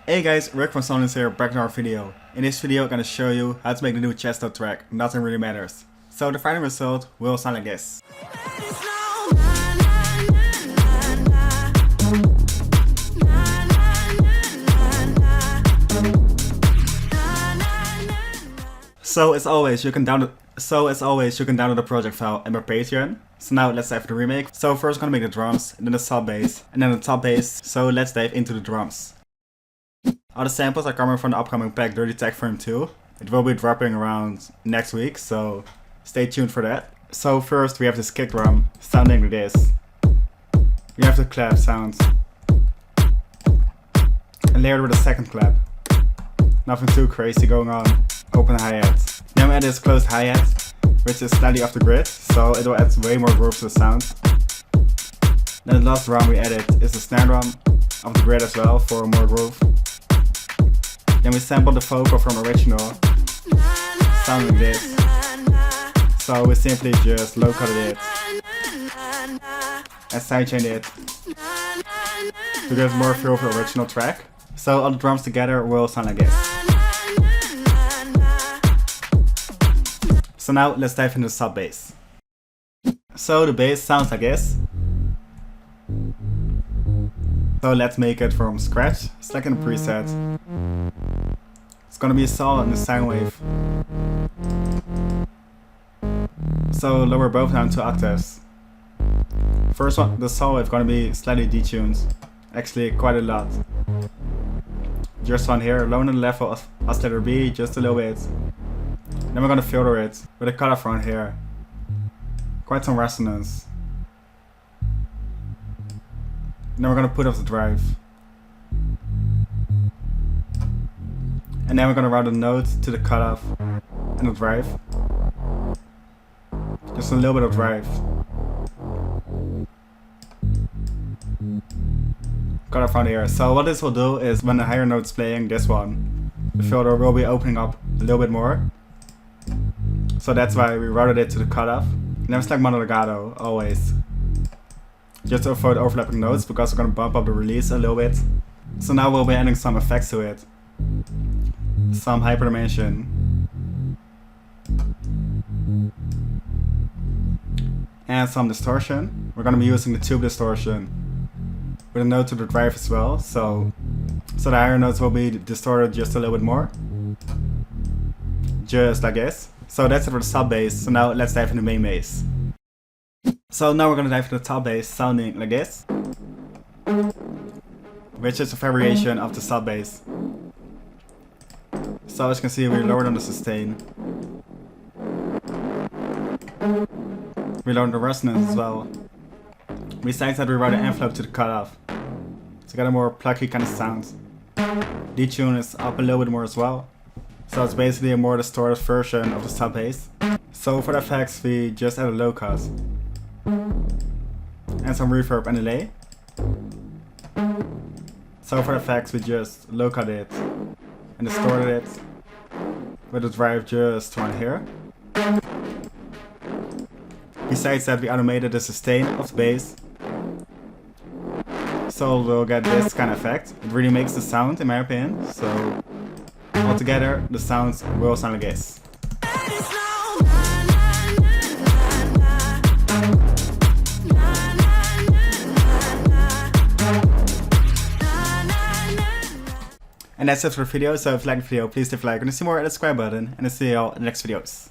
Hey guys, Rick from Sonance here, back in our video. In this video I'm gonna show you how to make the new Tiesto track, Nothing Really Matters. So the final result will sound like this. So as always you can download the project file in my Patreon. So now let's dive into the remake. So first I'm gonna make the drums, and then the sub bass, and then the top bass. So let's dive into the drums. All the samples are coming from the upcoming pack Dirty Tech Frame 2. It will be dropping around next week, so stay tuned for that. So first we have this kick drum sounding like this. We have the clap sound. And layered with a second clap. Nothing too crazy going on. Open hi-hat. Then we add this closed hi-hat, which is slightly off the grid, so it will add way more groove to the sound. Then the last drum we added is the snare drum off the grid as well for more groove. Then we sampled the vocal from original, sounding like this. So we simply just low cutted it and sidechained it to get more feel of the original track. So all the drums together will sound like this. So now let's dive into the sub bass. So the bass sounds like this. So let's make it from scratch. It's like in a preset. It's gonna be a saw and a sine wave. So lower both down 2 octaves. First one, the saw wave gonna be slightly detuned. Actually quite a lot. Just one here, lower the level of oscillator B just a little bit. Then we're gonna filter it with a cutoff front here. Quite some resonance. Then we're gonna put off the drive. And then we're gonna route the note to the cutoff and the drive. Just a little bit of drive. Cutoff front here. So what this will do is when the higher note's playing, this one, the filter will be opening up a little bit more. So that's why we routed it to the cutoff. And then it's like mono legato, always. Just to avoid overlapping notes, because we're gonna bump up the release a little bit. So now we'll be adding some effects to it. Some hyperdimension. And some distortion. We're gonna be using the tube distortion with a note to the drive as well. So the higher notes will be distorted just a little bit more. Just like this. So that's it for the sub bass. So now let's dive into the main bass. So now we're gonna dive into the top bass sounding like this, which is a variation of the sub bass. So as you can see, we lowered on the sustain. We lowered the resonance as well. Besides that, we route the envelope to the cutoff to get a more plucky kind of sound. Detune is up a little bit more as well. So it's basically a more distorted version of the sub bass. So for the effects, we just add a low cut. And some reverb and delay. So for the effects we just low cut it and distorted it with the drive just right here. Besides that, we automated the sustain of the bass. So we'll get this kind of effect. It really makes the sound in my opinion. So altogether the sounds will sound like this. And that's it for the video. So if you liked the video, please leave a like and see more, hit the subscribe button, and I'll see you all in the next videos.